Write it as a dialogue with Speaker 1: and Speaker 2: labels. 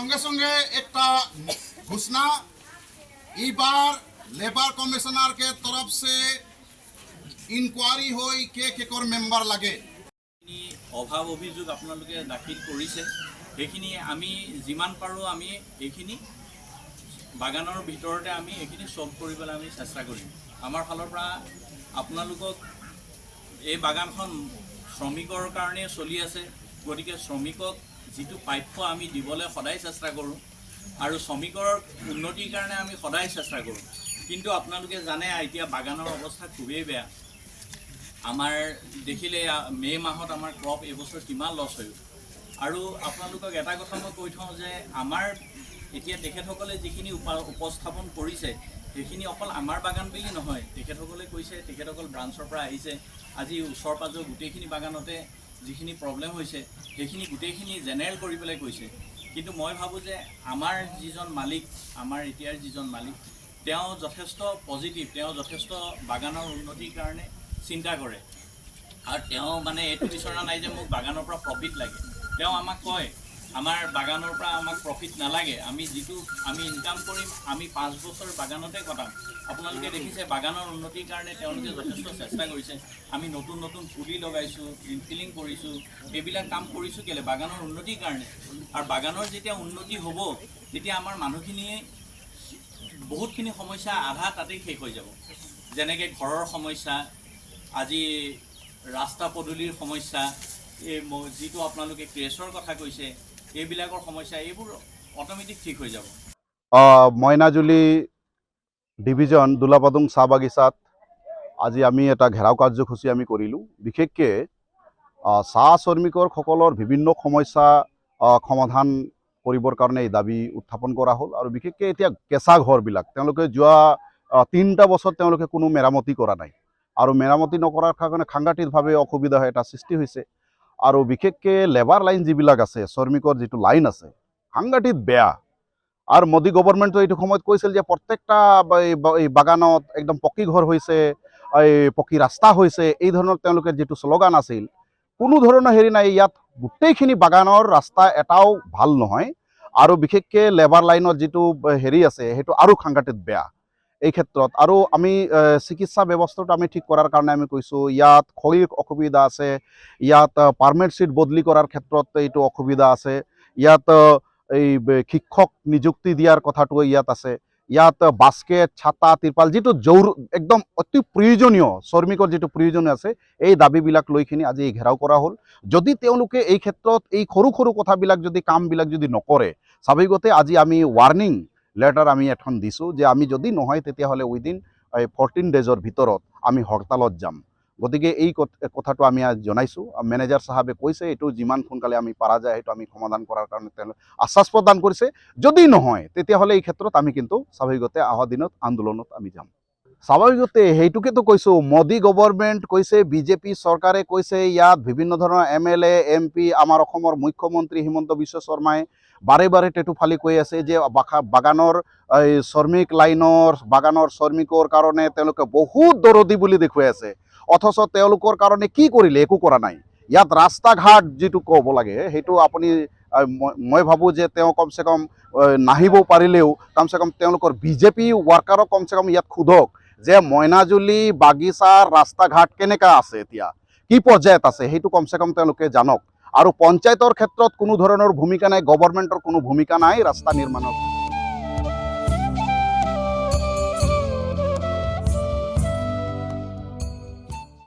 Speaker 1: সঙ্গে সঙ্গে একটা घोषणा ई बार लेबर कमिश्नर के तरफ से ইনকোয়ারি হৈ কেকৰ মেম্বাৰ লাগে
Speaker 2: অভাৱ অভিযোগ আপোনালোকে দাখিল কৰিছে সেইখিনি আমি যিমান পাৰোঁ আমি এইখিনি বাগানৰ ভিতৰতে আমি এইখিনি সলভ কৰিবলৈ আমি চেষ্টা কৰিম আমাৰ ফালৰ পৰা আপোনালোকক এই বাগানখন শ্ৰমিকৰ কাৰণে চলি আছে গতিকে শ্ৰমিকক যিটো প্ৰাপ্য আমি দিবলৈ সদায় চেষ্টা কৰোঁ আৰু শ্ৰমিকৰ উন্নতিৰ কাৰণে আমি সদায় চেষ্টা কৰোঁ কিন্তু আপোনালোকে জানে এতিয়া বাগানৰ অৱস্থা খুবেই বেয়া আমাৰ দেখিলে মে মাহত আমাৰ ক্ৰপ এবছৰ কিমান লছ হয় আৰু আপোনালোকক এটা কথা মই কৈ থওঁ যে আমাৰ এতিয়া তেখেতসকলে যিখিনি উপস্থাপন কৰিছে সেইখিনি অকল আমাৰ বাগান বুলি নহয় তেখেতসকলে কৈছে তেখেতসকল ব্ৰাঞ্চৰ পৰা আহিছে আজি ওচৰ পাজৰ গোটেইখিনি বাগানতে যিখিনি প্ৰব্লেম হৈছে সেইখিনি গোটেইখিনি জেনেৰেল কৰি পেলাই কৈছে কিন্তু মই ভাবোঁ যে আমাৰ যিজন মালিক আমাৰ এতিয়াৰ যিজন মালিক তেওঁ যথেষ্ট পজিটিভ তেওঁ যথেষ্ট বাগানৰ উন্নতিৰ কাৰণে চিন্তা কৰে আৰু তেওঁ মানে এইটো বিচৰা নাই যে মোক বাগানৰ পৰা প্ৰফিট লাগে তেওঁ আমাক কয় আমাৰ বাগানৰ পৰা আমাক প্ৰফিট নালাগে আমি যিটো আমি ইনকাম কৰিম আমি 5 বছৰ বাগানতে কটাম আপোনালোকে দেখিছে বাগানৰ উন্নতিৰ কাৰণে তেওঁলোকে যথেষ্ট চেষ্টা কৰিছে আমি নতুন নতুন পুলি লগাইছোঁ ইনফিলিং কৰিছোঁ এইবিলাক কাম কৰিছোঁ কেলে বাগানৰ উন্নতিৰ কাৰণে আৰু বাগানৰ যেতিয়া উন্নতি হ'ব তেতিয়া আমাৰ মানুহখিনিয়ে বহুতখিনি সমস্যা আধা তাতেই শেষ হৈ যাব যেনেকৈ ঘৰৰ সমস্যা আজি ৰাস্তা পদূলিৰ সমস্যা এই যিটো আপোনালোকে ক্ৰেছৰ কথা কৈছে এইবিলাকৰ সমস্যা এইবোৰ অট'মেটিক ঠিক হৈ যাব
Speaker 3: মইনাজুলি ডিভিজন দুলাপাদুং চাহ বাগিচাত আজি আমি এটা ঘেৰাও কাৰ্যসূচী আমি কৰিলোঁ বিশেষকৈ চাহ শ্ৰমিকসকলৰ বিভিন্ন সমস্যা সমাধান কৰিবৰ কাৰণে এই দাবী উত্থাপন কৰা হ'ল আৰু বিশেষকৈ এতিয়া কেঁচা ঘৰবিলাক তেওঁলোকে যোৱা 3টা বছৰ তেওঁলোকে কোনো মেৰামতি কৰা নাই আৰু মেৰামতি নকৰাৰ কাৰণে সাংঘাতিকভাৱে অসুবিধা এটা সৃষ্টি হৈছে আৰু বিশেষকৈ লেবাৰ লাইন যিবিলাক আছে শ্ৰমিকৰ যিটো লাইন আছে সাংঘাতিক বেয়া আৰু মোদী গভৰ্ণমেণ্টে এইটো সময়ত কৈছিল যে প্ৰত্যেকটা এই বাগানত একদম পকী ঘৰ হৈছে এই পকী ৰাস্তা হৈছে এই ধৰণৰ তেওঁলোকে যিটো শ্লোগান আছিল কোনো ধৰণৰ হেৰি নাই ইয়াত গোটেইখিনি বাগানৰ ৰাস্তা এটাও ভাল নহয় আৰু বিশেষকৈ লেবাৰ লাইনৰ যিটো হেৰি আছে সেইটো আৰু সাংঘাতিক বেয়া এই ক্ষেত্ৰত আৰু আমি চিকিৎসা ব্যৱস্থাটো আমি ঠিক কৰাৰ কাৰণে আমি কৈছোঁ ইয়াত খৰিৰ অসুবিধা আছে ইয়াত পাৰ্মানেণ্ট চিট বদলি কৰাৰ ক্ষেত্ৰত এইটো অসুবিধা আছে ইয়াত এই শিক্ষক নিযুক্তি দিয়াৰ কথাটো ইয়াত আছে ইয়াত বাস্কেট ছাতা তিৰপাল যিটো একদম অতি প্ৰয়োজনীয় শ্ৰমিকৰ যিটো প্ৰয়োজনীয় আছে এই দাবীবিলাক লৈখিনি আজি ঘেৰাও কৰা হ'ল যদি তেওঁলোকে এই ক্ষেত্ৰত এই সৰু সৰু কথাবিলাক যদি কামবিলাক যদি নকৰে স্বাভাৱিকতে আজি আমি ৱাৰ্ণিং লেটাৰ আমি এখন দিছোঁ যে আমি যদি নহয় তেতিয়াহ'লে উইদিন 14 ডেজৰ ভিতৰত আমি হৰতালত যাম গতিকে এই কথাটো আমি জনাইছোঁ মেনেজাৰ চাহাবে কৈছে এইটো যিমান সোনকালে আমি পাৰা যায় সেইটো আমি সমাধান কৰাৰ কাৰণে তেওঁলোকে আশ্বাস প্ৰদান কৰিছে যদি নহয় তেতিয়াহ'লে এই ক্ষেত্ৰত আমি কিন্তু স্বাভাৱিকতে অহা দিনত আন্দোলনত আমি যাম স্বাভাৱিকতে সেইটোকেতো কৈছোঁ মোদী গভৰ্ণমেণ্ট কৈছে বিজেপি চৰকাৰে কৈছে ইয়াত বিভিন্ন ধৰণৰ MLA MP আমাৰ অসমৰ মুখ্যমন্ত্ৰী হিমন্ত বিশ্ব শৰ্মাই বাৰে বাৰে টেটুফালি কৈ আছে যে বাগানৰ শ্ৰমিক লাইনৰ বাগানৰ শ্ৰমিকৰ কাৰণে তেওঁলোকে বহুত দৰদী বুলি দেখুৱাই আছে অথচ তেওঁলোকৰ কাৰণে কি কৰিলে একো কৰা নাই ইয়াত ৰাস্তা ঘাট যিটো ক'ব লাগে সেইটো আপুনি মই ভাবোঁ যে তেওঁ কমচে কম নাহিব পাৰিলেও কমচে কম তেওঁলোকৰ বিজেপি ৱাৰ্কাৰক কমচে কম ইয়াত সোধক যে মইনাজুলি বাগিচাৰ ৰাস্তা ঘাট কেনেকুৱা আছে এতিয়া কি পৰ্যায়ত আছে সেইটো কমচে কম তেওঁলোকে জানক আৰু পঞ্চায়তৰ ক্ষেত্ৰত কোনো ধৰণৰ ভূমিকা নাই গভৰ্ণমেণ্টৰ কোনো ভূমিকা নাই ৰাস্তা নিৰ্মাণৰ